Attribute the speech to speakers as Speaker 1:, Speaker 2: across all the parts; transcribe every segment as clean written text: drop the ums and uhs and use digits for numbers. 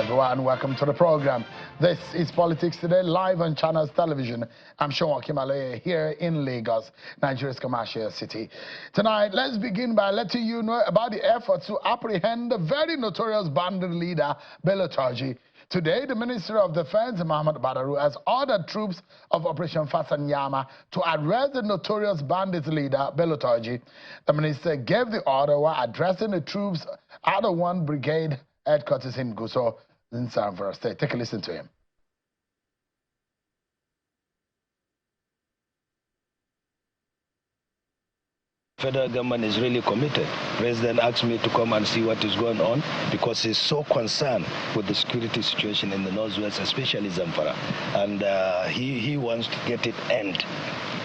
Speaker 1: everyone, welcome to the program. This is Politics Today, live on Channels Television. I'm Sean Kimale here in Lagos, Nigeria's commercial city. Tonight, let's begin by letting you know about the efforts to apprehend the very notorious bandit leader, Bello Turji. Today, the Minister of Defense, Mohammed Badaru, has ordered troops of Operation Fasanyama to arrest the notorious bandit leader, Bello Turji. The minister gave the order while addressing the troops at the 1 Brigade headquarters in Gusau, in Zamfara State. Take a listen to him.
Speaker 2: Federal government is really committed. President asked me to come and see what is going on because he's so concerned with the security situation in the Northwest, especially Zamfara. And he wants to get it end.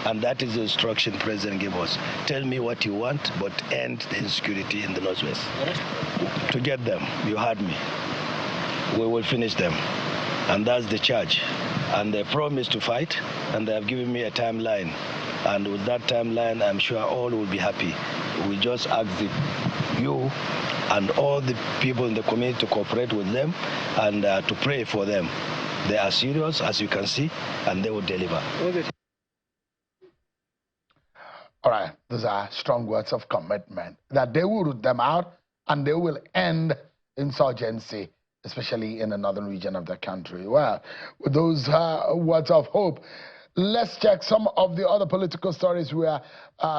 Speaker 2: And that is the instruction President gave us. Tell me what you want, but end the insecurity in the Northwest. To get them, you heard me. We will finish them. And that's the charge. And they promised to fight, and they have given me a timeline. And with that timeline, I'm sure all will be happy. We just ask you and all the people in the community to cooperate with them and to pray for them. They are serious, as you can see, and they will deliver.
Speaker 1: All right, those are strong words of commitment, that they will root them out and they will end insurgency, especially in the northern region of the country. Well, with those words of hope, let's check some of the other political stories we are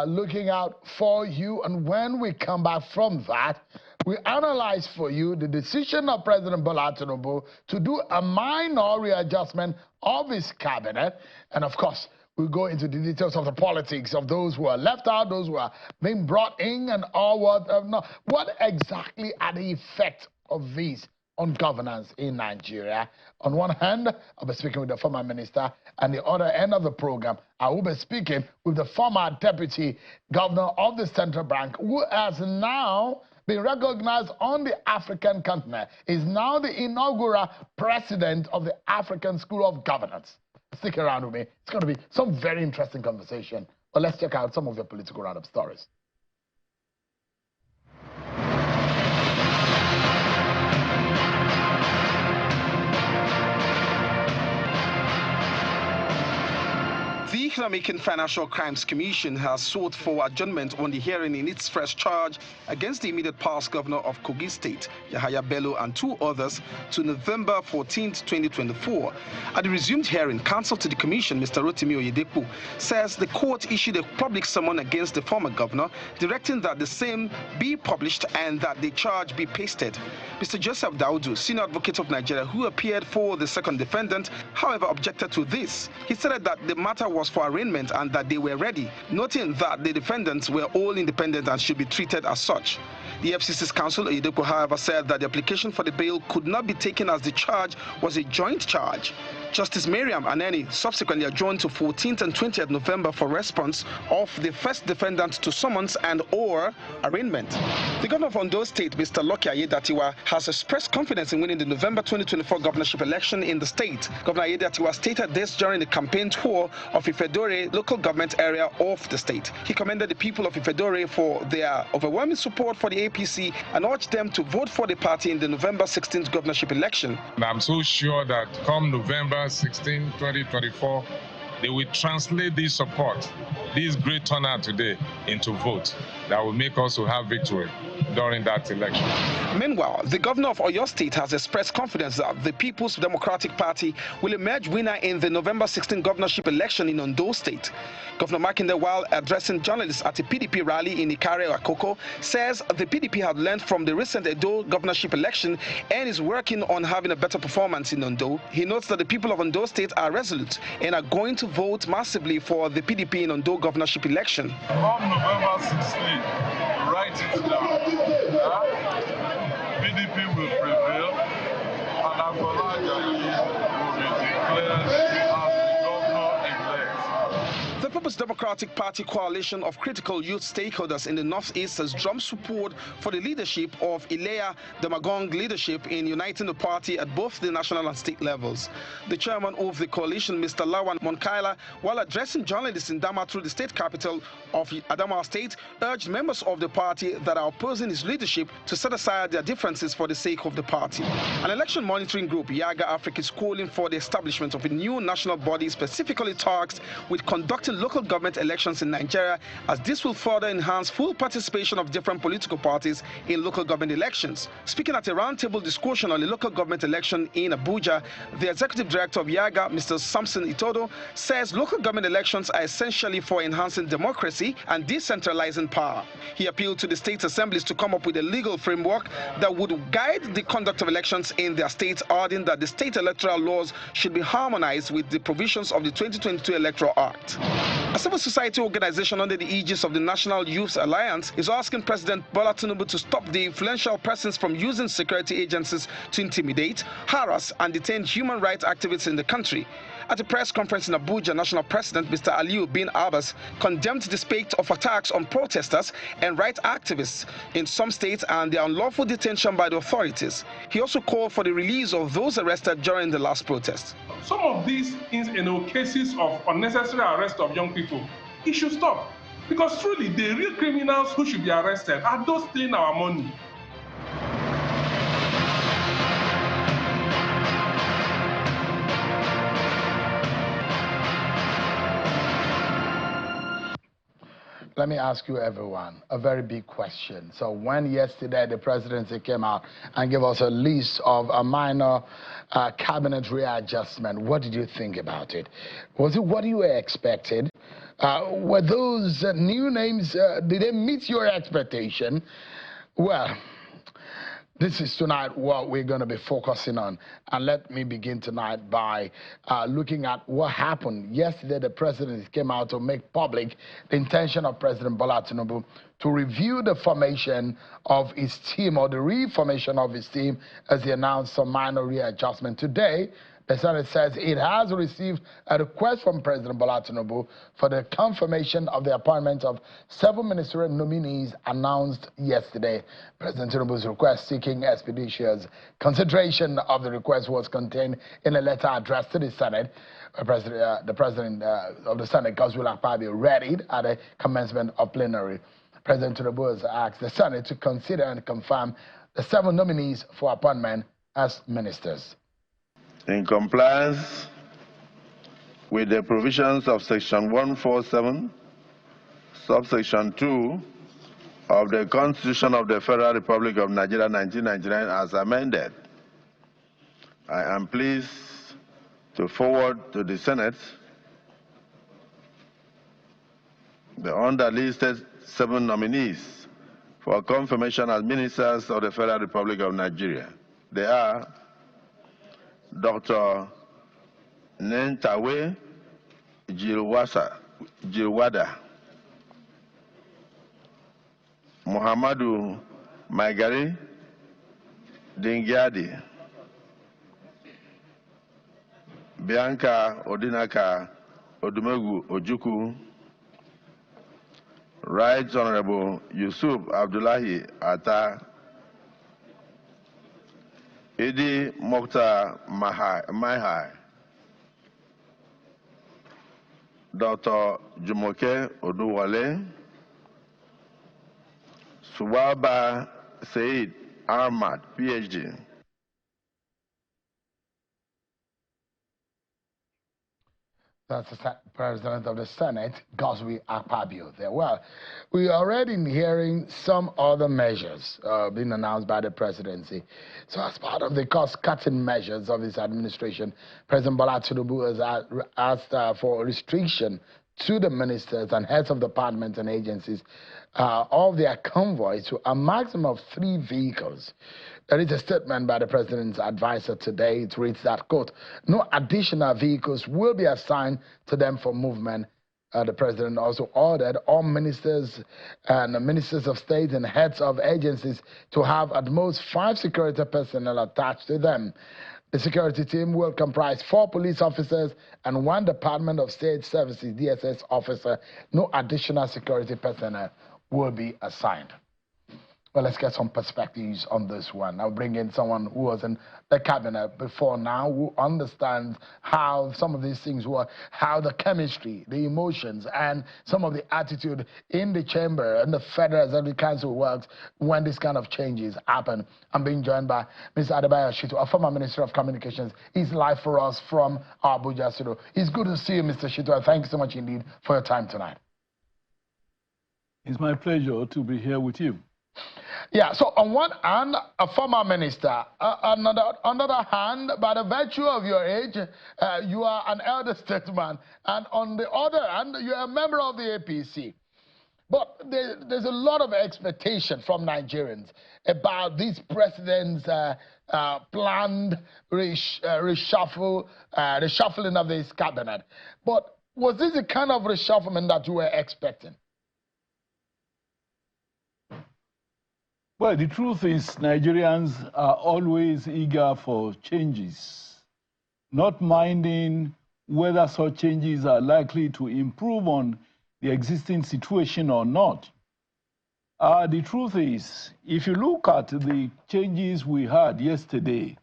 Speaker 1: looking out for you. And when we come back from that, we analyze for you the decision of President Bola Tinubu to do a minor readjustment of his cabinet. And of course, we go into the details of the politics of those who are left out, those who are being brought in, and all what exactly are the effects of these on governance in Nigeria. On one hand, I'll be speaking with the former minister, and the other end of the program, I will be speaking with the former deputy governor of the central bank, who has now been recognized on the African continent, is now the inaugural president of the African School of Governance. Stick around with me. It's going to be some very interesting conversation. But let's check out some of your political roundup stories.
Speaker 3: The Economic and Financial Crimes Commission has sought for adjournment on the hearing in its first charge against the immediate past governor of Kogi State, Yahaya Bello, and 2 others to November 14, 2024. At the resumed hearing, counsel to the commission, Mr. Rotimi Oyedepo, says the court issued a public summon against the former governor, directing that the same be published and that the charge be pasted. Mr. Joseph Daudu, senior advocate of Nigeria, who appeared for the second defendant, however, objected to this. He said that the matter was for arraignment and that they were ready, noting that the defendants were all independent and should be treated as such. The FCC's counsel, Oyedepo, however, said that the application for the bail could not be taken as the charge was a joint charge. Justice Mariam Aneni subsequently adjourned to 14th and 20th November for response of the first defendant to summons and/or arraignment. The governor of Ondo State, Mr. Lucky Ayedatiwa, has expressed confidence in winning the November 2024 governorship election in the state. Governor Ayedatiwa stated this during the campaign tour of Ifedore local government area of the state. He commended the people of Ifedore for their overwhelming support for the APC and urged them to vote for the party in the November 16th governorship election.
Speaker 4: And I'm so sure that come November 16, 2024, they will translate this support, this great turnout today, into vote that will make us to have victory during that election.
Speaker 3: Meanwhile, the governor of Oyo State has expressed confidence that the People's Democratic Party will emerge winner in the November 16 governorship election in Ondo State. Governor Makinde, while addressing journalists at a PDP rally in Ikare Akoko, says the PDP had learned from the recent Edo governorship election and is working on having a better performance in Ondo. He notes that the people of Ondo State are resolute and are going to vote massively for the PDP in Ondo governorship election.
Speaker 5: On November 16, write it down. PDP will prevail, and Agbalaga will be declared as the governor-elect.
Speaker 3: The People's Democratic Party coalition of critical youth stakeholders in the Northeast has drummed support for the leadership of Ilea Demagong leadership in uniting the party at both the national and state levels. The chairman of the coalition, Mr. Lawan Monkaila, while addressing journalists in Damaturu, the state capital of Adamawa State, urged members of the party that are opposing his leadership to set aside their differences for the sake of the party. An election monitoring group, Yaga Africa, is calling for the establishment of a new national body specifically tasked with conducting local government elections in Nigeria, as this will further enhance full participation of different political parties in local government elections. Speaking at a roundtable discussion on the local government election in Abuja, the executive director of Yaga, Mr. Samson Itodo, says local government elections are essentially for enhancing democracy and decentralizing power. He appealed to the state assemblies to come up with a legal framework that would guide the conduct of elections in their states, adding that the state electoral laws should be harmonized with the provisions of the 2022 Electoral Act. A civil society organization under the aegis of the National Youth Alliance is asking President Bola Tinubu to stop the influential persons from using security agencies to intimidate, harass, and detain human rights activists in the country. At a press conference in Abuja, National President Mr. Aliyu bin Abbas condemned the spate of attacks on protesters and rights activists in some states and their unlawful detention by the authorities. He also called for the release of those arrested during the last protest.
Speaker 5: Some of these cases of unnecessary arrest of young people, it should stop. Because truly, the real criminals who should be arrested are those stealing our money.
Speaker 1: Let me ask you, everyone, a very big question. So when yesterday the presidency came out and gave us a list of a minor cabinet readjustment, what did you think about it? Was it what you were expected? Were those new names, did they meet your expectation? Well, this is tonight what we're going to be focusing on. And let me begin tonight by looking at what happened. Yesterday, the president came out to make public the intention of President Bola Tinubu to review the formation of his team, or the reformation of his team, as he announced some minor readjustment. Today, the Senate says it has received a request from President Bola Tinubu for the confirmation of the appointment of 7 ministerial nominees announced yesterday. President Tinubu's request seeking expeditious consideration of the request was contained in a letter addressed to the Senate. The President of the Senate, Godswill Akpabio, read it at the commencement of plenary. President Tinubu has asked the Senate to consider and confirm the 7 nominees for appointment as ministers.
Speaker 6: In compliance with the provisions of Section 147, subsection 2 of the Constitution of the Federal Republic of Nigeria 1999 as amended, I am pleased to forward to the Senate the underlisted 7 nominees for confirmation as ministers of the Federal Republic of Nigeria. They are Dr. Nentawe Jilwada, Muhammadu Maigari Dingyadi, Bianca Odinaka Odumegu Ojukwu, Right Honorable Yusuf Abdullahi Atta, Idi Mokhtar Mahai, Dr. Jumoke Oduwale, Suwaba Said Ahmad, PhD.
Speaker 1: That's the President of the Senate, Godswill Akpabio there. Well, we are already hearing some other measures being announced by the presidency. So as part of the cost-cutting measures of his administration, President Bola Tinubu has asked for restriction to the ministers and heads of departments and agencies of their convoys to a maximum of 3 vehicles. There is a statement by the president's advisor today. It reads that, quote, no additional vehicles will be assigned to them for movement. The president also ordered all ministers and ministers of state and heads of agencies to have at most 5 security personnel attached to them. The security team will comprise 4 police officers and 1 Department of State Services DSS officer. No additional security personnel will be assigned. Well, let's get some perspectives on this one. I'll bring in someone who was in the cabinet before now, who understands how some of these things work, how the chemistry, the emotions, and some of the attitude in the chamber and the Federal Executive Council works when this kind of changes happen. I'm being joined by Mr. Adebayo Shitu, a former Minister of Communications. He's live for us from Abuja studio. It's good to see you, Mr. Shitu, and thank you so much indeed for your time tonight.
Speaker 7: It's my pleasure to be here with you.
Speaker 1: Yeah, so on one hand, a former minister. On the other hand, by the virtue of your age, you are an elder statesman. And on the other hand, you are a member of the APC. But there's a lot of expectation from Nigerians about this president's planned reshuffling of this cabinet. But was this the kind of reshufflement that you were expecting?
Speaker 7: Well, the truth is Nigerians are always eager for changes, not minding whether such changes are likely to improve on the existing situation or not. The truth is, if you look at the changes we had yesterday,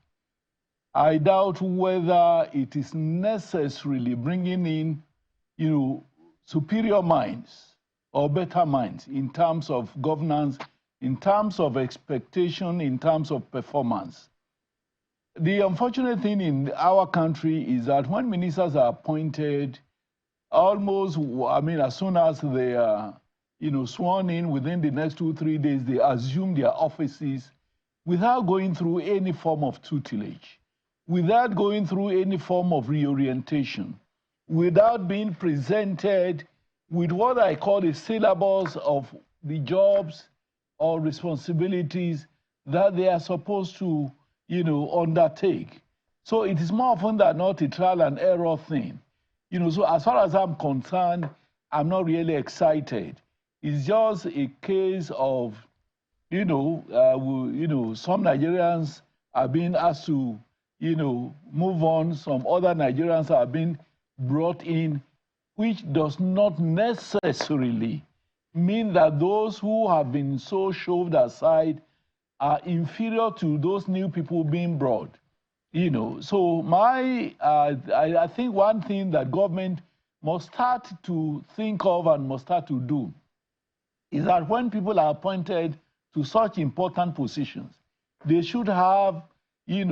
Speaker 7: I doubt whether it is necessarily bringing in, superior minds or better minds in terms of governance, in terms of expectation, in terms of performance. The unfortunate thing in our country is that when ministers are appointed, almost, as soon as they are, sworn in within the next 2-3 days, they assume their offices without going through any form of tutelage, without going through any form of reorientation, without being presented with what I call the syllabus of the jobs or responsibilities that they are supposed to, undertake. So it is more often than not a trial and error thing. So as far as I'm concerned, I'm not really excited. It's just a case of, some Nigerians are being asked to, move on. Some other Nigerians are being brought in, which does not necessarily mean that those who have been so shoved aside are inferior to those new people being brought. So I think one thing that government must start to think of and must start to do is that when people are appointed to such important positions, they should have, they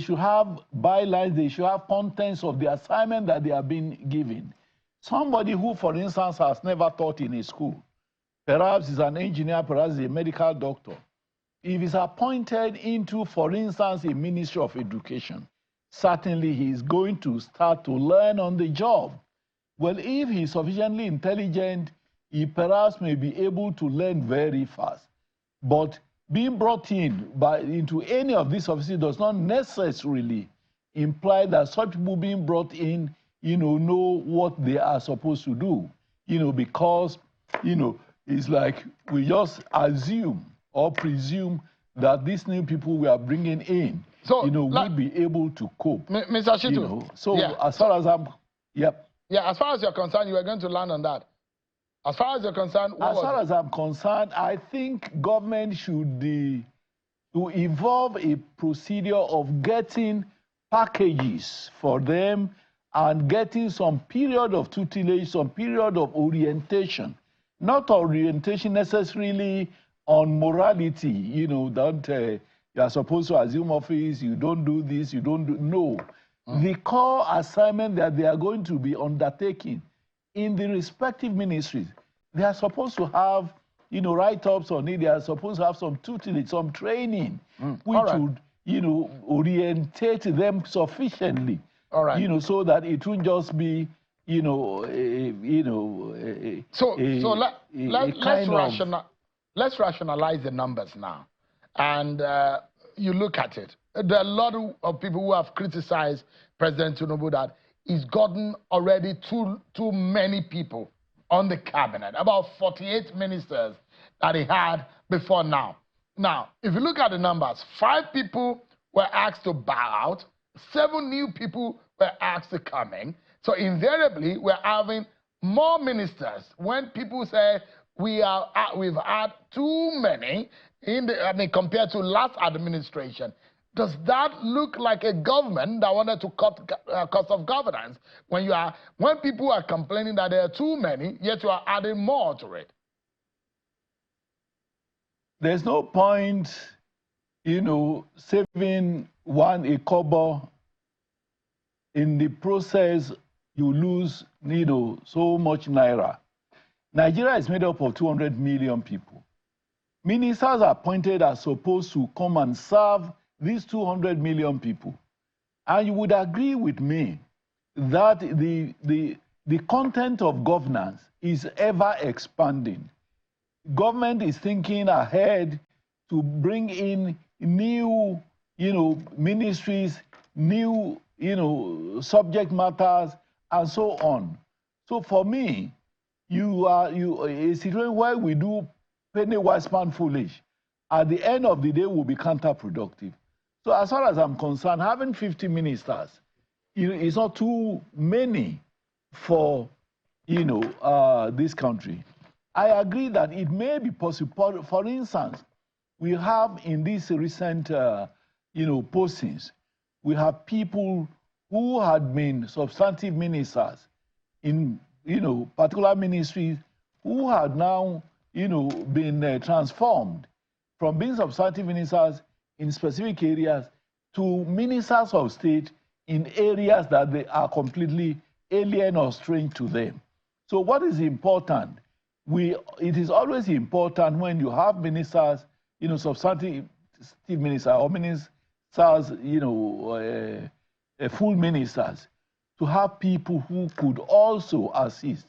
Speaker 7: should have bylines, they should have contents of the assignment that they are being given. Somebody who, for instance, has never taught in a school, perhaps is an engineer, perhaps is a medical doctor, if he's appointed into, for instance, a Ministry of Education, certainly he is going to start to learn on the job. Well, if he's sufficiently intelligent, he perhaps may be able to learn very fast. But being brought into any of these offices does not necessarily imply that such people being brought in know what they are supposed to do, because, it's like we just assume or presume that these new people we are bringing in, will be able to cope.
Speaker 1: Mr. Shitu.
Speaker 7: So yeah. As far as I'm, yep.
Speaker 1: Yeah, as far as you're concerned, you are going to land on that. As far as you're concerned,
Speaker 7: as far as I'm concerned, I think government should to evolve a procedure of getting packages for them and getting some period of tutelage, some period of orientation. Not orientation necessarily on morality, don't, you are supposed to assume office, you don't do this, you don't do, no. The core assignment that they are going to be undertaking in the respective ministries, they are supposed to have, write-ups on it, they are supposed to have some tutelage, some training, which would, orientate them sufficiently.
Speaker 1: All right.
Speaker 7: So that it won't just be,
Speaker 1: let's rationalize the numbers now, and you look at it. There are a lot of people who have criticized President Tinubu that he's gotten already too many people on the cabinet, about 48 ministers that he had before now. Now, if you look at the numbers, 5 people were asked to bow out. 7 new people were asked to come in. So invariably, we're having more ministers. When people say we've had too many compared to last administration, does that look like a government that wanted to cut cost of governance? When people are complaining that there are too many, yet you are adding more to it.
Speaker 7: There's no point, saving a kobo. In the process, you lose, so much naira. Nigeria is made up of 200 million people. Ministers appointed are supposed to come and serve these 200 million people. And you would agree with me that the content of governance is ever expanding. Government is thinking ahead to bring in new, ministries, new, subject matters, and so on. So for me, a situation where we do penny wise pound foolish, at the end of the day will be counterproductive. So as far as I'm concerned, having 50 ministers, is not too many for, this country. I agree that it may be possible. For instance, we have in these recent, postings, we have people who had been substantive ministers in, particular ministries who had now, been transformed from being substantive ministers in specific areas to ministers of state in areas that they are completely alien or strange to them. So what is important? It is always important when you have ministers, substantive ministers or ministers, full ministers, to have people who could also assist.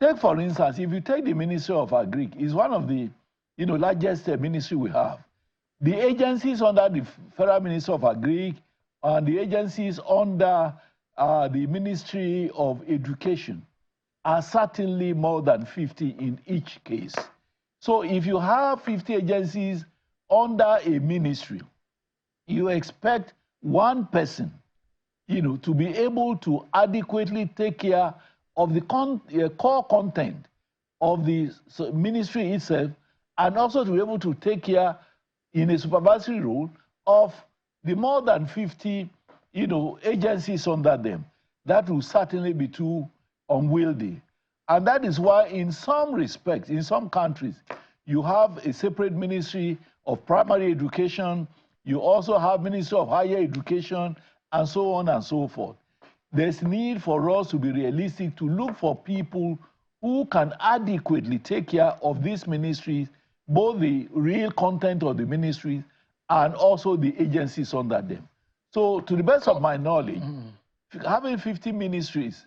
Speaker 7: Take, for instance, if you take the Ministry of Agric, it's one of the largest ministry we have. The agencies under the Federal Ministry of Agric and the agencies under the Ministry of Education are certainly more than 50 in each case. So if you have 50 agencies under a ministry, you expect one person, to be able to adequately take care of the core content of the ministry itself, and also to be able to take care in a supervisory role of the more than 50, agencies under them. That will certainly be too unwieldy. And that is why in some respects, in some countries, you have a separate ministry of primary education, you also have Ministry of Higher Education, and so on and so forth. There's need for us to be realistic, to look for people who can adequately take care of these ministries, both the real content of the ministries and also the agencies under them. So to the best of my knowledge, having 50 ministers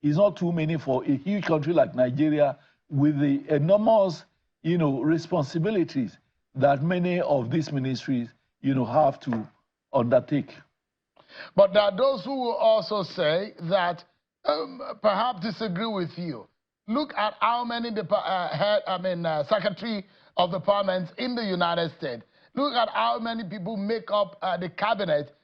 Speaker 7: is not too many for a huge country like Nigeria with the enormous, responsibilities that many of these ministries, have to undertake.
Speaker 1: But there are those who will also say that, perhaps disagree with you. Look at how many secretary of the parliaments in the United States. Look at how many people make up the cabinet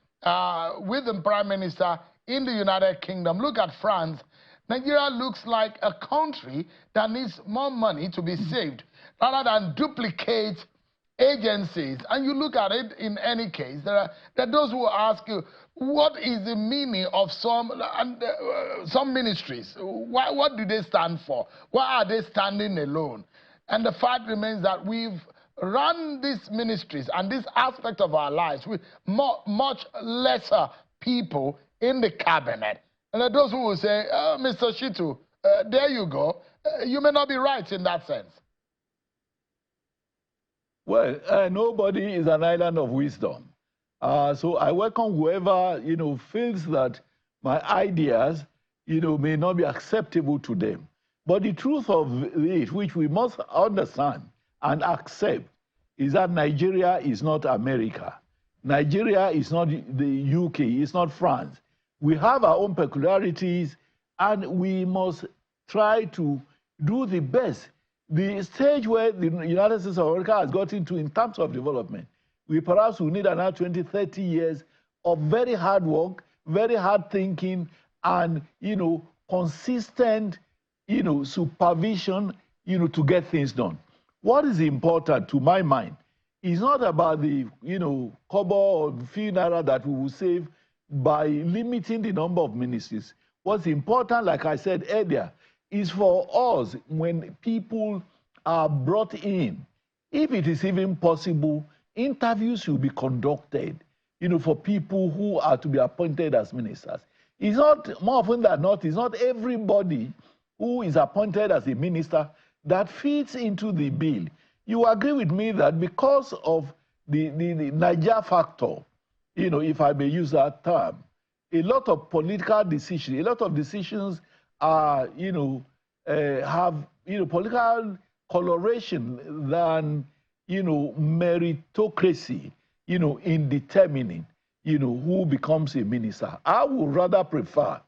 Speaker 1: with the prime minister in the United Kingdom. Look at France. Nigeria looks like a country that needs more money to be saved rather than duplicate agencies. And you look at it in any case, there are those who ask you, what is the meaning of some ministries? What do they stand for? Why are they standing alone? And the fact remains that we've run these ministries and this aspect of our lives with much lesser people in the cabinet. And there are those who will say, Mr. Shitu, there you go. You may not be right in that sense.
Speaker 7: Well, nobody is an island of wisdom. So I welcome whoever, feels that my ideas, may not be acceptable to them. But the truth of it, which we must understand and accept, is that Nigeria is not America. Nigeria is not the UK, it's not France. We have our own peculiarities, and we must try to do the best. The stage where the United States of America has gotten to in terms of development we perhaps will need another 20, 30 years of very hard work, very hard thinking, and, consistent, supervision, to get things done. What is important to my mind is not about the, kobo or few naira that we will save by limiting the number of ministries. What's important, like I said earlier, is for us, when people are brought in, if it is even possible, interviews should be conducted, for people who are to be appointed as ministers. It's not, more often than not, it's not everybody who is appointed as a minister that fits into the bill. You agree with me that because of the Niger factor, if I may use that term, a lot of political decisions, a lot of decisions are, have, political coloration than, meritocracy, in determining, who becomes a minister. I would rather prefer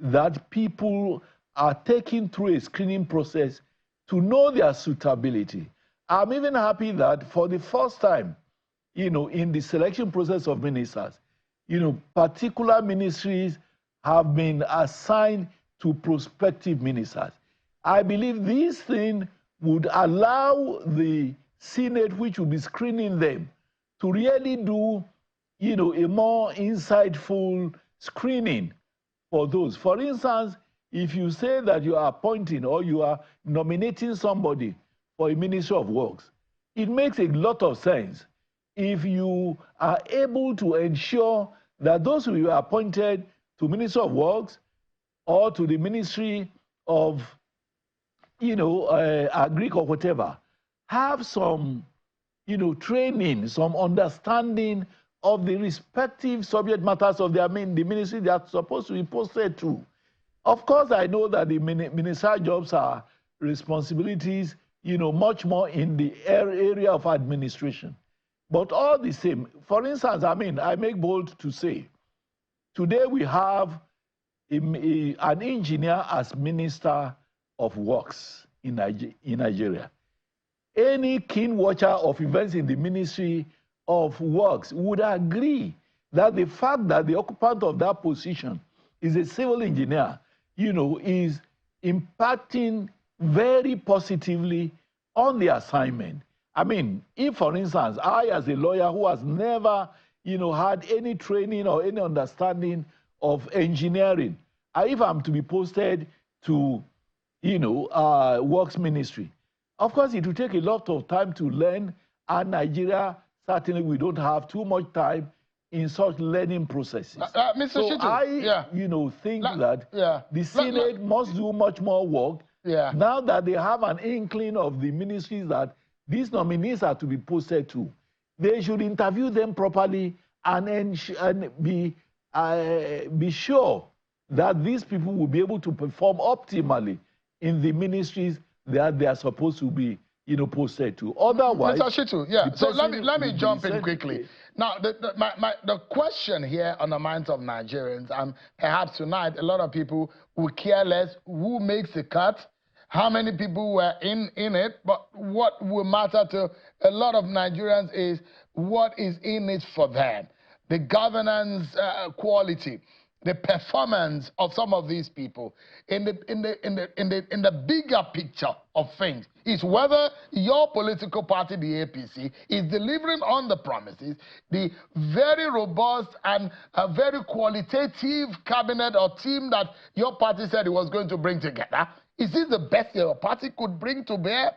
Speaker 7: that people are taken through a screening process to know their suitability. I'm even happy that for the first time, in the selection process of ministers, particular ministries have been assigned to prospective ministers. I believe this thing would allow the Senate, which will be screening them, to really do, a more insightful screening for those. For instance, if you say that you are appointing or you are nominating somebody for a Ministry of Works, it makes a lot of sense if you are able to ensure that those who are appointed to Ministry of Works or to the Ministry of, Agric or whatever, have some, training, some understanding of the respective subject matters of the ministry they are supposed to be posted to. Of course, I know that the ministerial jobs are responsibilities, much more in the area of administration. But all the same, for instance, I make bold to say, today we have an engineer as Minister of Works in Nigeria. Any keen watcher of events in the Ministry of Works would agree that the fact that the occupant of that position is a civil engineer, is impacting very positively on the assignment. If, for instance, I, as a lawyer who has never, had any training or any understanding of engineering, if I'm to be posted to, Works Ministry, of course, it will take a lot of time to learn, and Nigeria, certainly, we don't have too much time in such learning processes.
Speaker 1: Mr.
Speaker 7: So
Speaker 1: Shitu,
Speaker 7: I, think that the Senate must do much more work now that they have an inkling of the ministries that these nominees are to be posted to. They should interview them properly and be sure that these people will be able to perform optimally in the ministries that they are supposed to be, posted to. Otherwise,
Speaker 1: Mr. Shitu, so let me jump in quickly. Now, the question here on the minds of Nigerians, and perhaps tonight, a lot of people will care less who makes the cut, how many people were in it, but what will matter to a lot of Nigerians is what is in it for them. The governance quality, the performance of some of these people in the bigger picture of things is whether your political party, the APC, is delivering on the promises, the very robust and very qualitative cabinet or team that your party said it was going to bring together. Is this the best your party could bring to bear?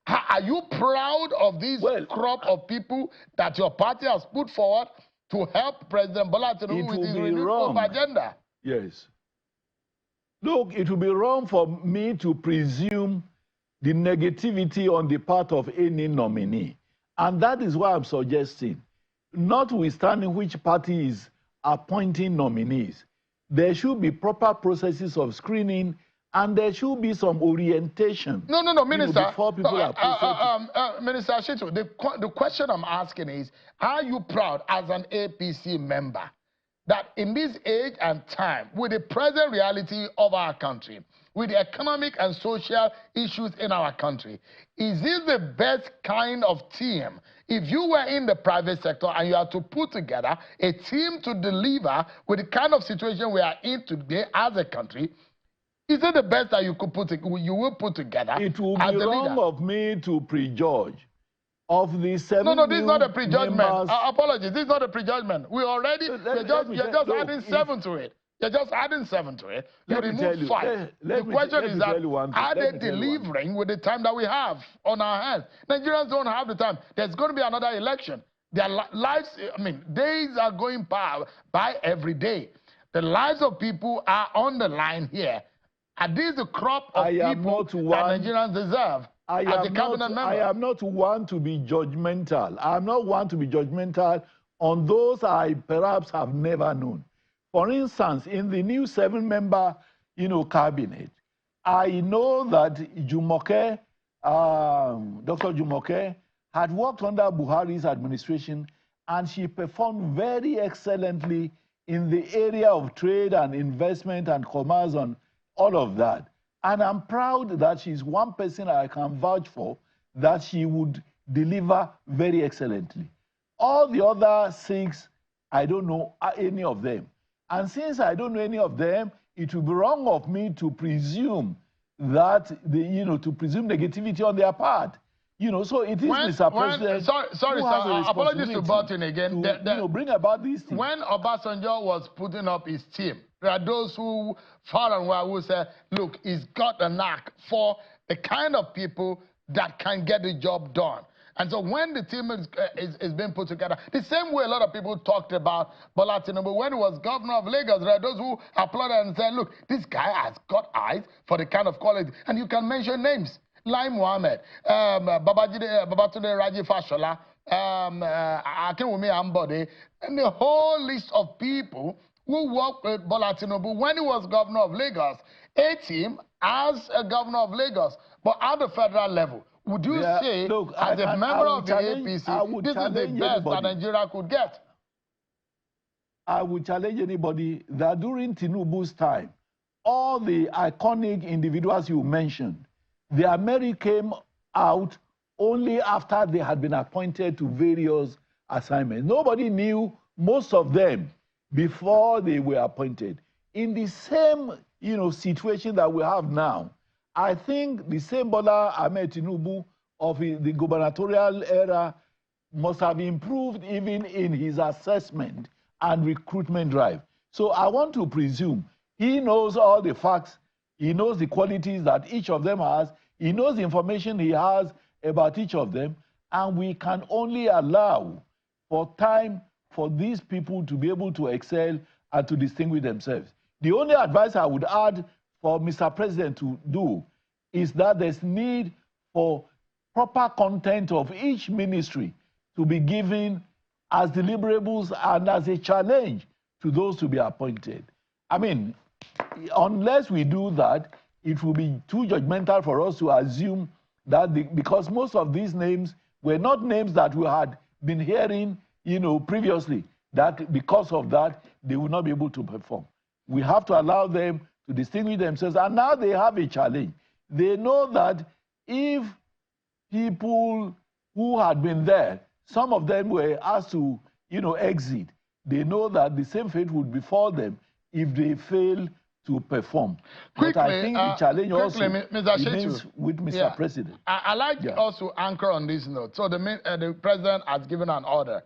Speaker 1: Are you proud of this crop of people that your party has put forward to help President Bola Tinubu with his renewed hope agenda?
Speaker 7: Yes. Look, it would be wrong for me to presume the negativity on the part of any nominee. And that is why I'm suggesting, notwithstanding which party is appointing nominees, there should be proper processes of screening, and there should be some orientation.
Speaker 1: No, Minister.
Speaker 7: Before people are
Speaker 1: Minister Shitu, the question I'm asking is, are you proud as an APC member that in this age and time, with the present reality of our country, with the economic and social issues in our country, is this the best kind of team? If you were in the private sector and you had to put together a team to deliver with the kind of situation we are in today as a country, is it the best that you could you will put together?
Speaker 7: It will be wrong of me to prejudge. Of the 7
Speaker 1: No, this is not a prejudgment.
Speaker 7: Apologies,
Speaker 1: this is not a prejudgment. We already, you're just adding 7 to it. You're just adding 7 to it. You remove 5. The question is that, are they delivering with the time that we have on our hands? Nigerians don't have the time. There's going to be another election. Their lives, days are going by every day. The lives of people are on the line here. Are these the crop of people that Nigerians deserve? I
Speaker 7: am not one to be judgmental. I am not one to be judgmental on those I perhaps have never known. For instance, in the new 7-member, cabinet, I know that Jumoke, Dr. Jumoke, had worked under Buhari's administration, and she performed very excellently in the area of trade and investment and commerce and all of that. And I'm proud that she's one person I can vouch for, that she would deliver very excellently. All the other 6, I don't know any of them. And since I don't know any of them, it will be wrong of me to presume that, to presume negativity on their part. So it is Mr. President.
Speaker 1: Sorry, sir. Apologies to Burton again.
Speaker 7: Bring about these things.
Speaker 1: When Obasanjo was putting up his team, there are those who far and wide will say, look, he's got a knack for the kind of people that can get the job done. And so when the team is being put together, the same way a lot of people talked about Bola Tinubu when he was governor of Lagos, there are those who applauded and said, look, this guy has got eyes for the kind of quality. And you can mention names. Lai Mohammed, Babatunde Raji Fashola, Akinwumi Ambode, and the whole list of people who worked with Bola Tinubu when he was governor of Lagos. A team as a governor of Lagos, but at the federal level. Would you say, look, as a member of the APC, this is the best that Nigeria could get?
Speaker 7: I would challenge anybody that during Tinubu's time, all the iconic individuals you mentioned, their merit came out only after they had been appointed to various assignments. Nobody knew most of them before they were appointed. In the same, situation that we have now, I think the same Bola Ahmed Tinubu of the gubernatorial era must have improved even in his assessment and recruitment drive. So I want to presume he knows all the facts, he knows the qualities that each of them has, he knows the information he has about each of them, and we can only allow for time for these people to be able to excel and to distinguish themselves. The only advice I would add for Mr. President to do is that there's need for proper content of each ministry to be given as deliverables and as a challenge to those to be appointed. Unless we do that, it will be too judgmental for us to assume that because most of these names were not names that we had been hearing, previously, that because of that, they will not be able to perform. We have to allow them to distinguish themselves, and now they have a challenge. They know that if people who had been there, some of them were asked to, exit, they know that the same fate would befall them if they fail to perform. Quickly, but I think the challenge also remains with Mr. President.
Speaker 1: I like us to anchor on this note. So the president has given an order.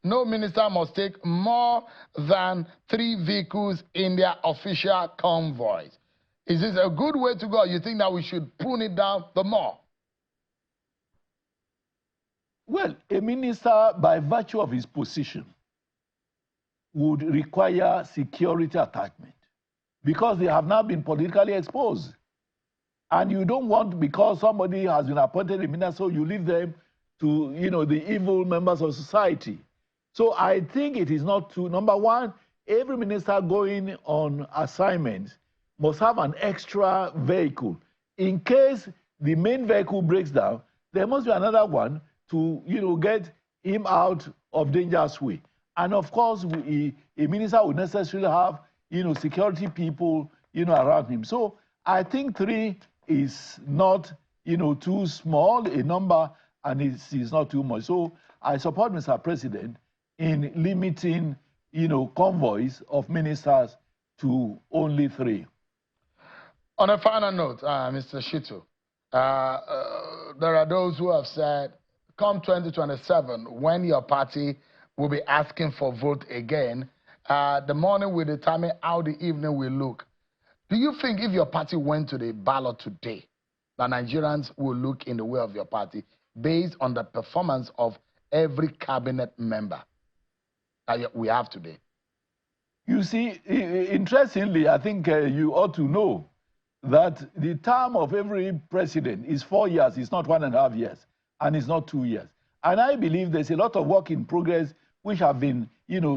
Speaker 1: No minister must take more than 3 vehicles in their official convoys. Is this a good way to go? You think that we should prune it down the more?
Speaker 7: Well, a minister, by virtue of his position, would require security attachment because they have now been politically exposed. And you don't want, because somebody has been appointed a minister, so you leave them to, the evil members of society. So I think it is not true. Number one, every minister going on assignments must have an extra vehicle. In case the main vehicle breaks down, there must be another one to, get him out of dangerous way. And of course, a minister would necessarily have, security people, around him. So I think 3 is not, too small a number, and it's not too much. So I support Mr. President in limiting, convoys of ministers to only 3.
Speaker 1: On a final note, Mr. Shitu, there are those who have said, come 2027, when your party will be asking for vote again, the morning will determine how the evening will look. Do you think if your party went to the ballot today, that Nigerians will look in the way of your party based on the performance of every cabinet member that we have today?
Speaker 7: You see, interestingly, I think you ought to know that the term of every president is 4 years. It's not 1.5 years, and it's not 2 years. And I believe there's a lot of work in progress which have been,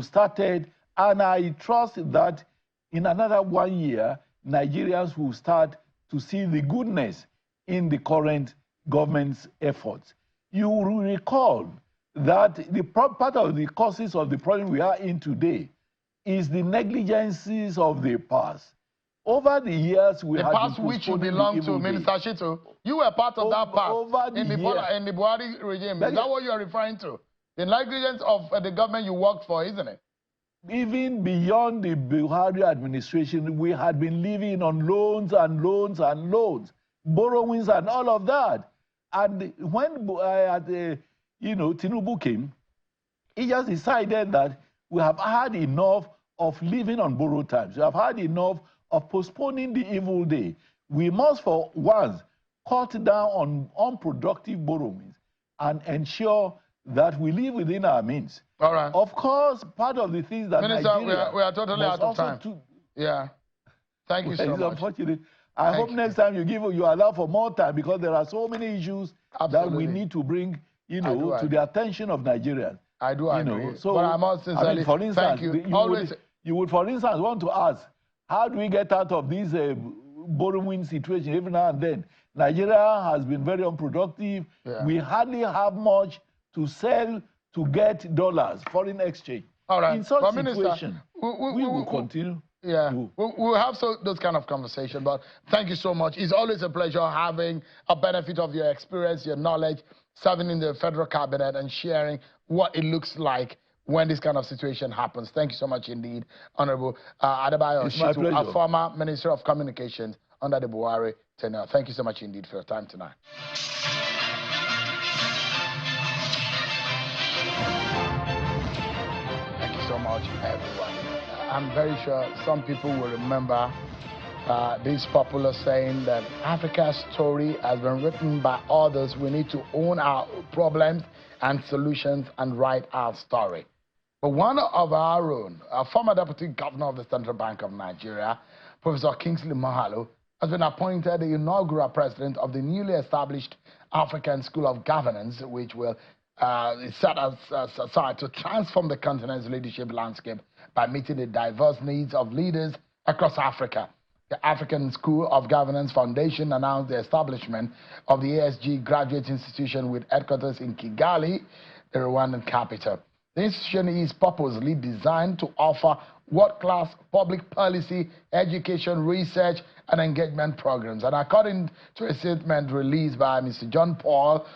Speaker 7: started. And I trust that in another 1 year, Nigerians will start to see the goodness in the current government's efforts. You will recall that part of the causes of the problem we are in today is the negligences of the past. Over the years, we
Speaker 1: the
Speaker 7: have
Speaker 1: past which you belong to, Minister Shitu, you were part of that past in the Buhari regime. Is that what you are referring to? The negligence of the government you worked for, isn't it?
Speaker 7: Even beyond the Buhari administration, we had been living on loans and loans and loans, borrowings and all of that. And when Tinubu came, he just decided that we have had enough of living on borrowed times. We have had enough of postponing the evil day. We must, for once, cut down on unproductive borrowings and ensure that we live within our means.
Speaker 1: All right.
Speaker 7: Of course, part of the things that
Speaker 1: Minister,
Speaker 7: Nigeria
Speaker 1: we are totally out of time. Yeah. Thank you so much.
Speaker 7: Unfortunate. I hope next time you allow for more time, because there are so many issues that we need to bring, to the attention of Nigerians.
Speaker 1: I do agree.
Speaker 7: So,
Speaker 1: but I must sincerely
Speaker 7: for instance,
Speaker 1: thank you.
Speaker 7: You would, for instance, want to ask, how do we get out of this borrowing situation every now and then? Nigeria has been very unproductive. Yeah. We hardly have much to sell to get dollars, foreign exchange.
Speaker 1: All right.
Speaker 7: In such situation, we will continue.
Speaker 1: Yeah, we'll have those kind of conversations, but thank you so much. It's always a pleasure having a benefit of your experience, your knowledge, serving in the federal cabinet and sharing what it looks like when this kind of situation happens. Thank you so much indeed, Honorable Adebayo Shitu, a former Minister of Communications under the Buhari tenure. Thank you so much indeed for your time tonight. Thank you so much, everyone. I'm very sure some people will remember this popular saying that Africa's story has been written by others. We need to own our problems and solutions and write our story. But one of our own, a former Deputy Governor of the Central Bank of Nigeria, Professor Kingsley Moghalu, has been appointed the inaugural president of the newly established African School of Governance, which will set aside to transform the continent's leadership landscape by meeting the diverse needs of leaders across Africa. The African School of Governance Foundation announced the establishment of the ASG Graduate Institution with headquarters in Kigali, the Rwandan capital. The institution is purposely designed to offer world-class public policy, education, research, and engagement programs. And according to a statement released by Mr. John Paul,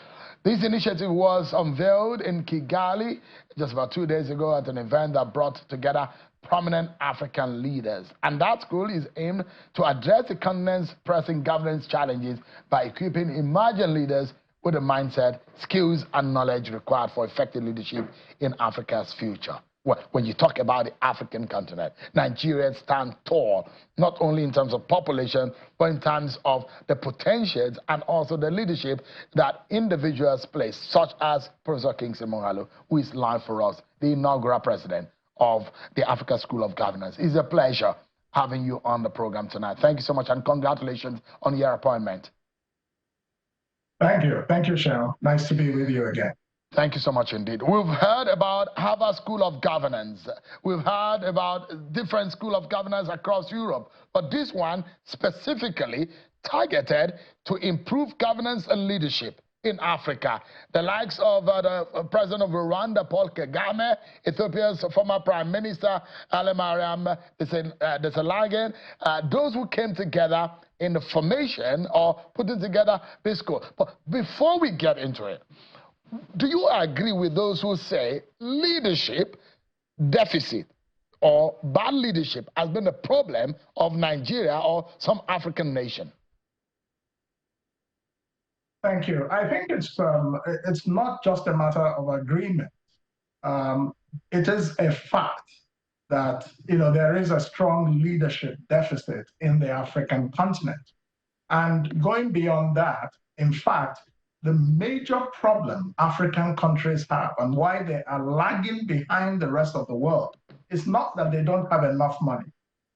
Speaker 1: this initiative was unveiled in Kigali just about 2 days ago at an event that brought together prominent African leaders. And that school is aimed to address the continent's pressing governance challenges by equipping emerging leaders with the mindset, skills, and knowledge required for effective leadership in Africa's future. Well, when you talk about the African continent, Nigeria stands tall, not only in terms of population, but in terms of the potentials and also the leadership that individuals play, such as Professor Kingsley Moghalu, who is live for us, the inaugural president of the Africa School of Governance. It's a pleasure having you on the program tonight. Thank you so much, and congratulations on your appointment.
Speaker 8: Thank you. Thank you, Cheryl. Nice to be with you again.
Speaker 1: Thank you so much indeed. We've heard about Harvard School of Governance. We've heard about different schools of governance across Europe. But this one specifically targeted to improve governance and leadership in Africa. The likes of the president of Rwanda, Paul Kagame, Ethiopia's former prime minister, Hailemariam Desalegn, those who came together in the formation or putting together this school. But before we get into it, do you agree with those who say leadership deficit or bad leadership has been the problem of Nigeria or some African nation?
Speaker 8: Thank you. I think it's not just a matter of agreement. It is a fact that there is a strong leadership deficit in the African continent. And going beyond that, in fact, the major problem African countries have and why they are lagging behind the rest of the world is not that they don't have enough money.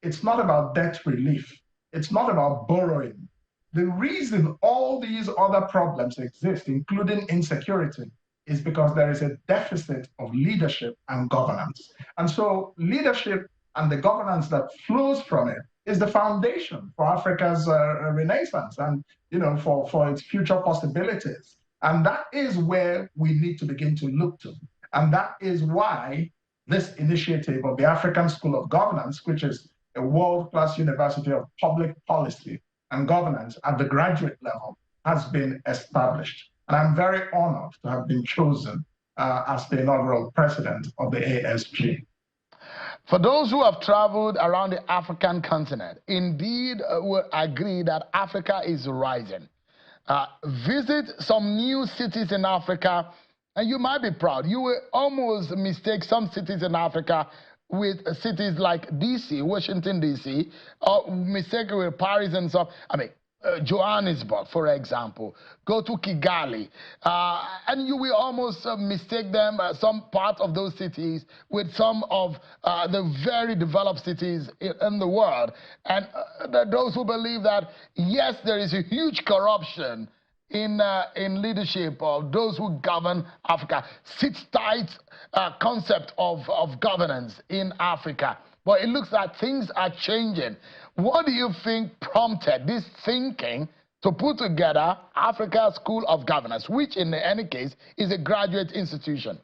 Speaker 8: It's not about debt relief. It's not about borrowing. The reason all these other problems exist, including insecurity, is because there is a deficit of leadership and governance. And so leadership and the governance that flows from it is the foundation for Africa's renaissance and for its future possibilities. And that is where we need to begin to look to. And that is why this initiative of the African School of Governance, which is a world-class university of public policy and governance at the graduate level, has been established. And I'm very honored to have been chosen as the inaugural president of the ASG.
Speaker 1: For those who have traveled around the African continent, indeed will agree that Africa is rising. Visit some new cities in Africa, and you might be proud. You will almost mistake some cities in Africa with cities like DC, Washington, DC, or mistake with Paris and so. I mean, Johannesburg, for example. Go to Kigali, and you will almost mistake them, some part of those cities, with some of the very developed cities in the world. And those who believe that, yes, there is a huge corruption in leadership of those who govern Africa. Sit tight concept of governance in Africa. But it looks like things are changing. What do you think prompted this thinking to put together Africa School of Governance, which in any case is a graduate institution?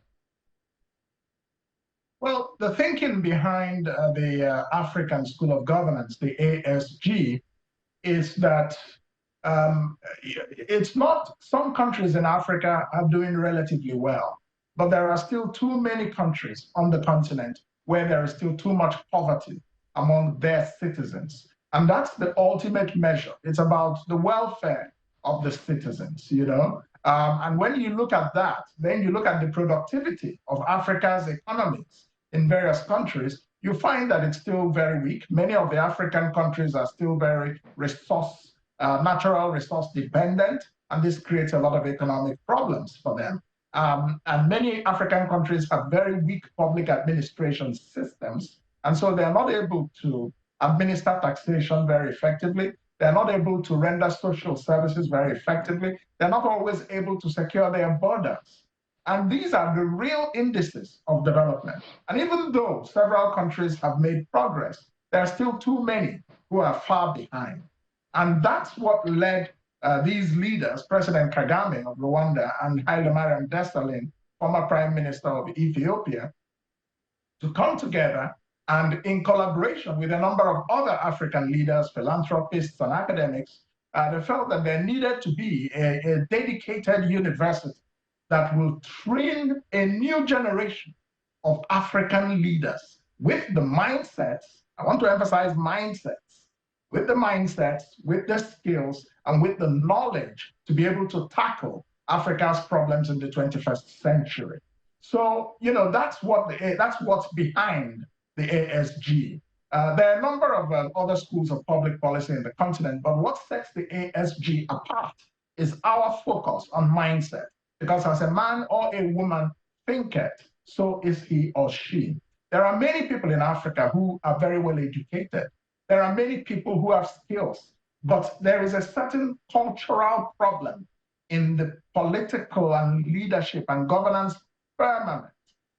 Speaker 8: Well, the thinking behind the African School of Governance, the ASG, is that it's not, some countries in Africa are doing relatively well, but there are still too many countries on the continent where there is still too much poverty among their citizens. And that's the ultimate measure. It's about the welfare of the citizens, And when you look at that, then you look at the productivity of Africa's economies in various countries, you find that it's still very weak. Many of the African countries are still very natural resource dependent, and this creates a lot of economic problems for them. And many African countries have very weak public administration systems, and so they're not able to administer taxation very effectively. They're not able to render social services very effectively. They're not always able to secure their borders. And these are the real indices of development. And even though several countries have made progress, there are still too many who are far behind. And that's what led these leaders, President Kagame of Rwanda and Hailemariam Desalegn, former Prime Minister of Ethiopia, to come together and in collaboration with a number of other African leaders, philanthropists, and academics, they felt that there needed to be a dedicated university that will train a new generation of African leaders with the mindsets, I want to emphasize mindsets, with the mindsets, with the skills, and with the knowledge to be able to tackle Africa's problems in the 21st century. So, that's what's behind the ASG. There are a number of other schools of public policy in the continent, but what sets the ASG apart is our focus on mindset. Because as a man or a woman thinketh, so is he or she. There are many people in Africa who are very well educated. There are many people who have skills, but there is a certain cultural problem in the political and leadership and governance firmament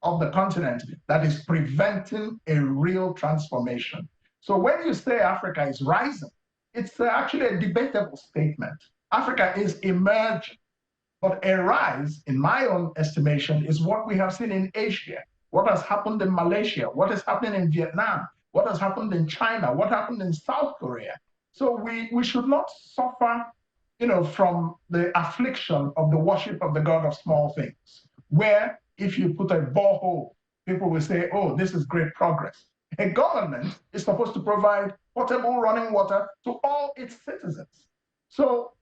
Speaker 8: of the continent that is preventing a real transformation. So when you say Africa is rising, it's actually a debatable statement. Africa is emerging. But a rise, in my own estimation, is what we have seen in Asia, what has happened in Malaysia, what is happening in Vietnam, what has happened in China, what happened in South Korea. So we should not suffer, from the affliction of the worship of the God of small things, where if you put a borehole, people will say, oh, this is great progress. A government is supposed to provide potable running water to all its citizens. So,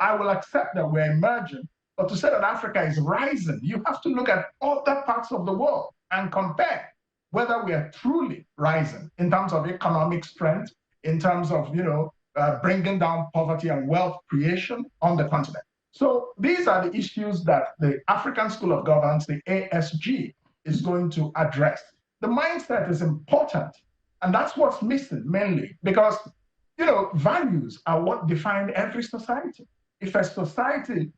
Speaker 8: I will accept that we're emerging, but to say that Africa is rising, you have to look at other parts of the world and compare whether we are truly rising in terms of economic strength, in terms of, bringing down poverty and wealth creation on the continent. So these are the issues that the African School of Governance, the ASG, is going to address. The mindset is important, and that's what's missing mainly, because values are what define every society. If a society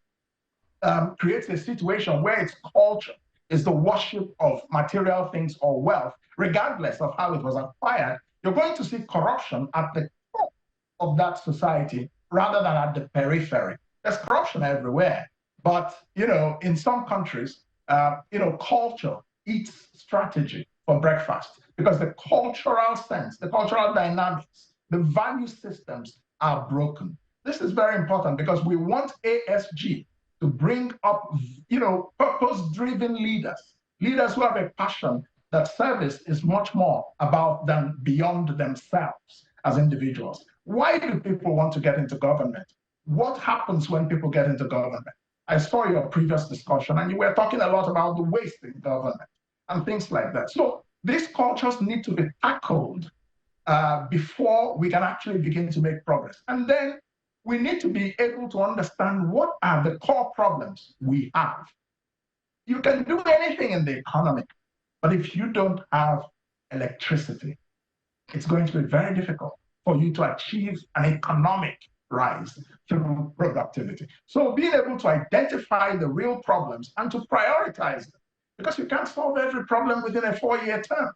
Speaker 8: creates a situation where its culture is the worship of material things or wealth, regardless of how it was acquired, you're going to see corruption at the top of that society rather than at the periphery. There's corruption everywhere, but in some countries, culture eats strategy for breakfast, because the cultural sense, the cultural dynamics, the value systems are broken. This is very important because we want ASG to bring up, purpose-driven leaders who have a passion that service is much more about than beyond themselves as individuals. Why do people want to get into government? What happens when people get into government? I saw your previous discussion, and you were talking a lot about the waste in government and things like that. So these cultures need to be tackled before we can actually begin to make progress. And then we need to be able to understand what are the core problems we have. You can do anything in the economy, but if you don't have electricity, it's going to be very difficult for you to achieve an economic rise through productivity. So being able to identify the real problems and to prioritize them, because you can't solve every problem within a 4-year term.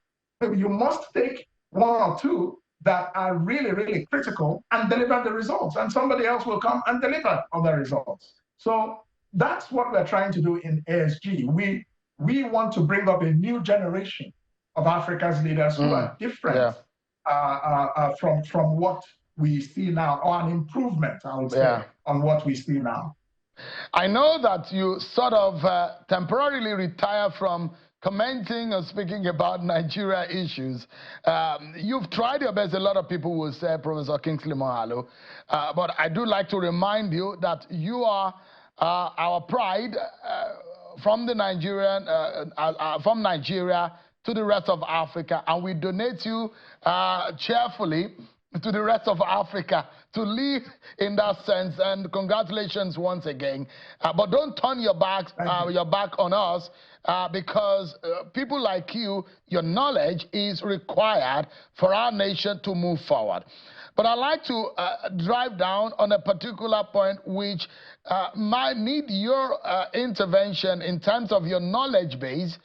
Speaker 8: You must take one or two that are really, really critical and deliver the results, and somebody else will come and deliver on the results. So that's what we're trying to do in ASG. We want to bring up a new generation of Africa's leaders who are different from what we see now, or an improvement, I would say, on what we see now.
Speaker 1: I know that you sort of temporarily retire from commenting or speaking about Nigeria issues. You've tried your best. A lot of people will say, Professor Kingsley Mohalo, but I do like to remind you that you are our pride from the Nigerian, from Nigeria to the rest of Africa, and we donate you cheerfully to the rest of Africa to lead in that sense. And congratulations once again. But don't turn your back on us, because people like you, your knowledge is required for our nation to move forward. But I'd like to drive down on a particular point which might need your intervention in terms of your knowledge base,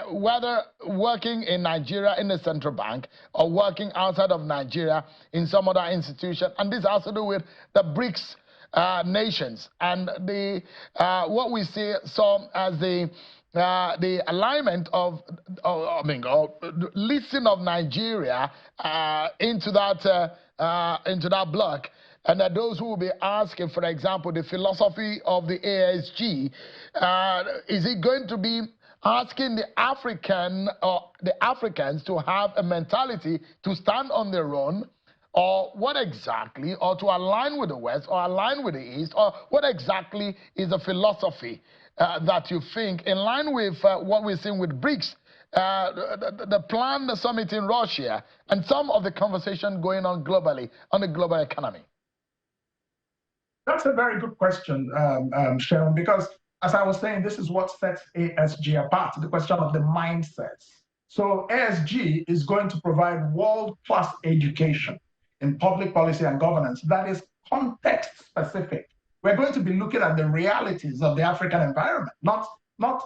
Speaker 1: whether working in Nigeria in the central bank or working outside of Nigeria in some other institution. And this has to do with the BRICS nations and the what we see as the alignment of listing of Nigeria into that bloc. And that those who will be asking, for example, the philosophy of the ASG, is it going to be asking the Africans to have a mentality to stand on their own, or what exactly, or to align with the West, or align with the East, or what exactly is the philosophy that you think, in line with what we're seeing with BRICS, the planned summit in Russia, and some of the conversation going on globally on the global economy?
Speaker 8: That's a very good question, Sharon, because as I was saying, this is what sets ASG apart, the question of the mindsets. So ASG is going to provide world-class education in public policy and governance that is context-specific. We're going to be looking at the realities of the African environment, not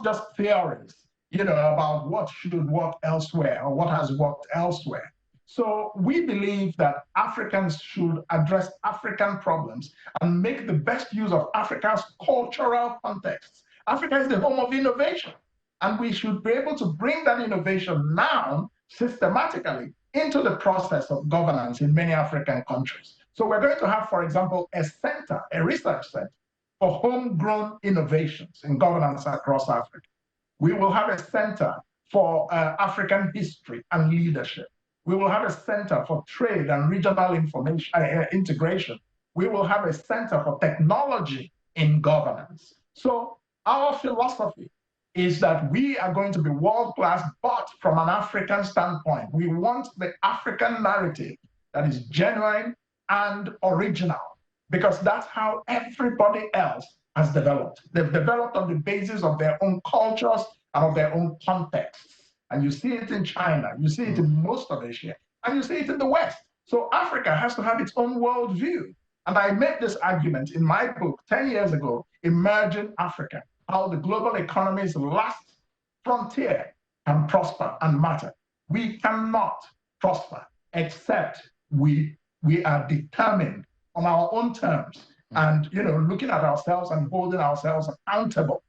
Speaker 8: just theories, about what should work elsewhere or what has worked elsewhere. So we believe that Africans should address African problems and make the best use of Africa's cultural contexts. Africa is the home of innovation, and we should be able to bring that innovation now systematically into the process of governance in many African countries. So we're going to have, for example, a center, a research center for homegrown innovations in governance across Africa. We will have a center for African history and leadership. We will have a center for trade and regional information integration. We will have a center for technology in governance. So our philosophy is that we are going to be world-class, but from an African standpoint. We want the African narrative that is genuine and original, because that's how everybody else has developed. They've developed on the basis of their own cultures and of their own contexts. And you see it in China, you see it in most of Asia, and you see it in the West. So Africa has to have its own worldview. And I made this argument in my book 10 years ago, Emerging Africa, how the global economy's last frontier can prosper and matter. We cannot prosper except we are determined on our own terms and looking at ourselves and holding ourselves accountable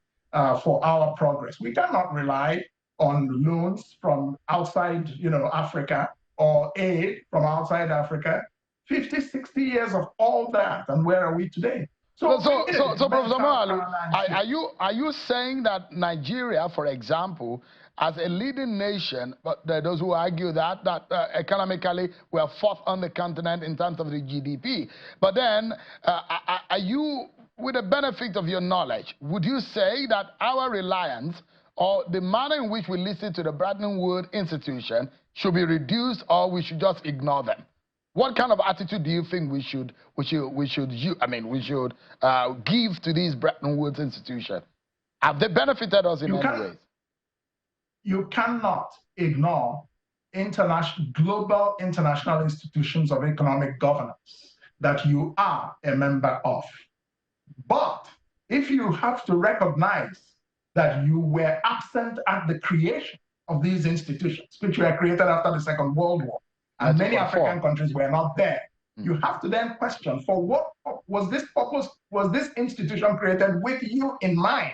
Speaker 8: for our progress. We cannot rely on loans from outside Africa or aid from outside Africa. 50, 60 years of all that, and where are we today?
Speaker 1: So Professor Malu, are you saying that Nigeria, for example, as a leading nation, but there are those who argue that economically we are fourth on the continent in terms of the GDP, but then are you, with the benefit of your knowledge, would you say that our reliance or the manner in which we listen to the Bretton Woods institution should be reduced, or we should just ignore them? What kind of attitude do you think we should give to these Bretton Woods institutions? Have they benefited us in any ways?
Speaker 8: You cannot ignore global international institutions of economic governance that you are a member of. But if you have to recognize that you were absent at the creation of these institutions, which were created after the Second World War, and many African countries were not there, you have to then question, for what was this purpose, was this institution created with you in mind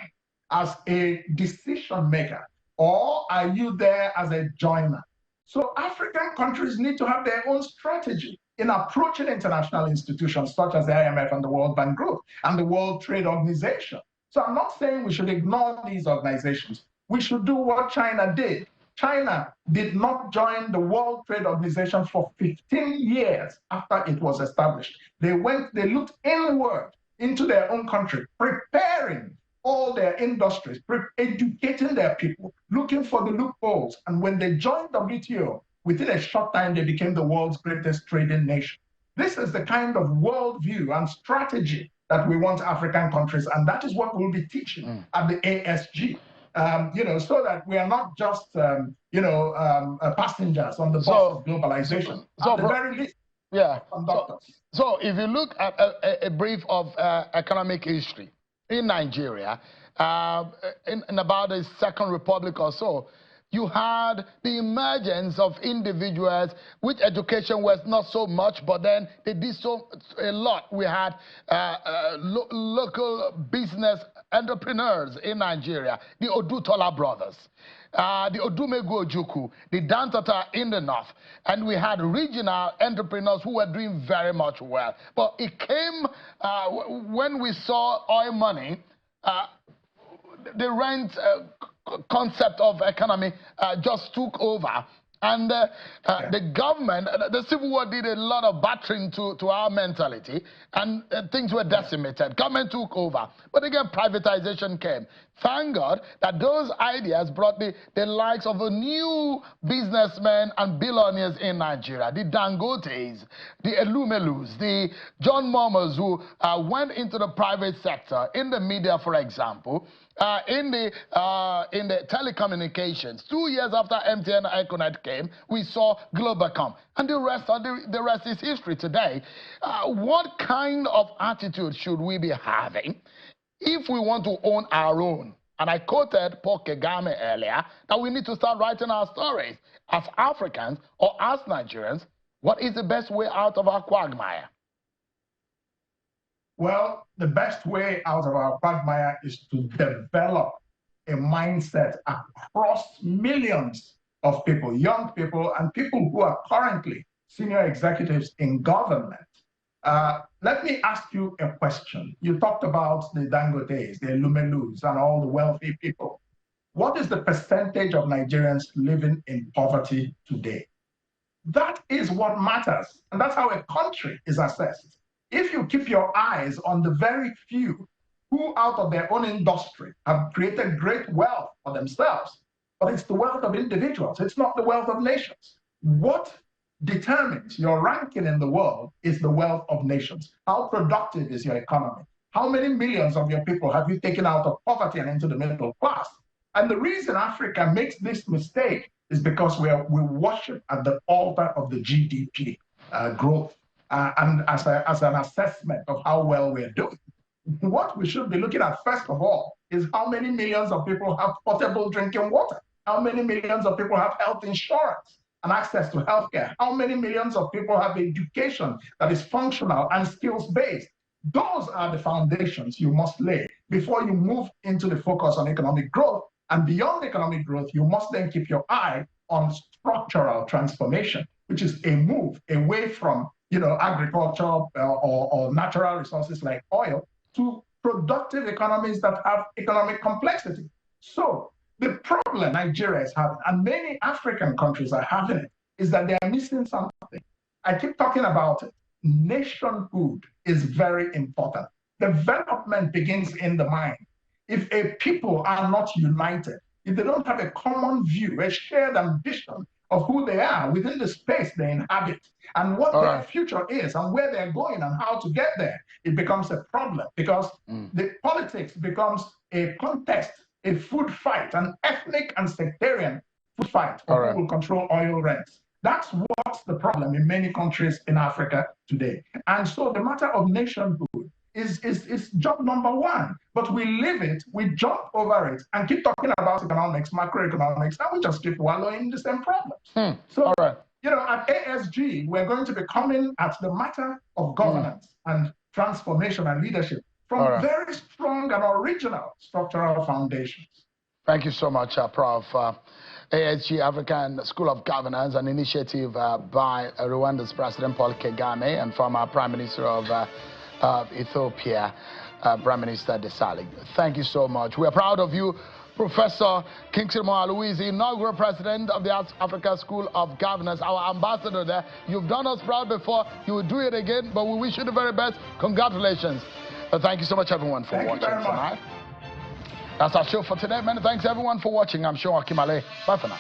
Speaker 8: as a decision maker, or are you there as a joiner? So African countries need to have their own strategy in approaching international institutions such as the IMF and the World Bank Group and the World Trade Organization. So I'm not saying we should ignore these organizations. We should do what China did. China did not join the World Trade Organization for 15 years after it was established. They looked inward into their own country, preparing all their industries, educating their people, looking for the loopholes. And when they joined WTO, within a short time, they became the world's greatest trading nation. This is the kind of worldview and strategy that we want African countries, and that is what we'll be teaching at the ASG. So that we are not just, passengers on the bus of globalization.
Speaker 1: So,
Speaker 8: at the very least,
Speaker 1: so if you look at a brief of economic history in Nigeria, in about the Second Republic or so, you had the emergence of individuals which education was not so much, but then they did a lot. We had local business entrepreneurs in Nigeria, the Odutola brothers, the Odumegu Ojukwu, the Dantata in the north, and we had regional entrepreneurs who were doing very much well. But it came when we saw oil money, the rent concept of economy just took over, and the government, the Civil War did a lot of battering to our mentality, and things were decimated. Government took over, but again privatization came. Thank God that those ideas brought the likes of a new businessmen and billionaires in Nigeria, the Dangotes, the Elumelus, the John Momos, who went into the private sector, in the media, for example, in the telecommunications. 2 years after MTN and Econet came, we saw Globacom, and the rest is history today. What kind of attitude should we be having if we want to own our own And I quoted Paul Kagame earlier that we need to start writing our stories as Africans or as Nigerians. What is the best way out of our quagmire?
Speaker 8: Well, the best way out of our quagmire is to develop a mindset across millions of people, young people, and people who are currently senior executives in government. Let me ask you a question. You talked about the Dangotes, the Lumelus, and all the wealthy people. What is the percentage of Nigerians living in poverty today? That is what matters, and that's how a country is assessed. If you keep your eyes on the very few who out of their own industry have created great wealth for themselves, but it's the wealth of individuals, it's not the wealth of nations. What determines your ranking in the world is the wealth of nations. How productive is your economy? How many millions of your people have you taken out of poverty and into the middle class? And the reason Africa makes this mistake is because we worship at the altar of the GDP growth and as an assessment of how well we're doing. What we should be looking at first of all is how many millions of people have potable drinking water, how many millions of people have health insurance and access to healthcare, how many millions of people have education that is functional and skills-based. Those are the foundations you must lay before you move into the focus on economic growth. And beyond economic growth, you must then keep your eye on structural transformation, which is a move away from agriculture or natural resources like oil to productive economies that have economic complexity. So the problem Nigeria is having, and many African countries are having it, is that they are missing something. I keep talking about it. Nationhood is very important. Development begins in the mind. If a people are not united, if they don't have a common view, a shared ambition of who they are within the space they inhabit and what their future is and where they're going and how to get there, it becomes a problem because the politics becomes a contest, a food fight, an ethnic and sectarian food fight for who will control oil rents. That's what's the problem in many countries in Africa today. And so the matter of nationhood is job number one, but we leave it, we jump over it and keep talking about economics, macroeconomics, and we just keep wallowing in the same problems. So, at ASG, we're going to be coming at the matter of governance and transformation and leadership from very strong and original structural foundations.
Speaker 1: Thank you so much, Prof. ASG, African School of Governance, an initiative by Rwanda's President Paul Kagame and former Prime Minister of Ethiopia, Prime Minister Desali. Thank you so much. We are proud of you, Professor Kingsley Moaluiz, inaugural president of the Africa School of Governance, our ambassador there. You've done us proud before. You will do it again, but we wish you the very best. Congratulations. Thank you so much, everyone, for watching tonight. That's our show for today. Many thanks, everyone, for watching. I'm Sean Akimale. Bye for now.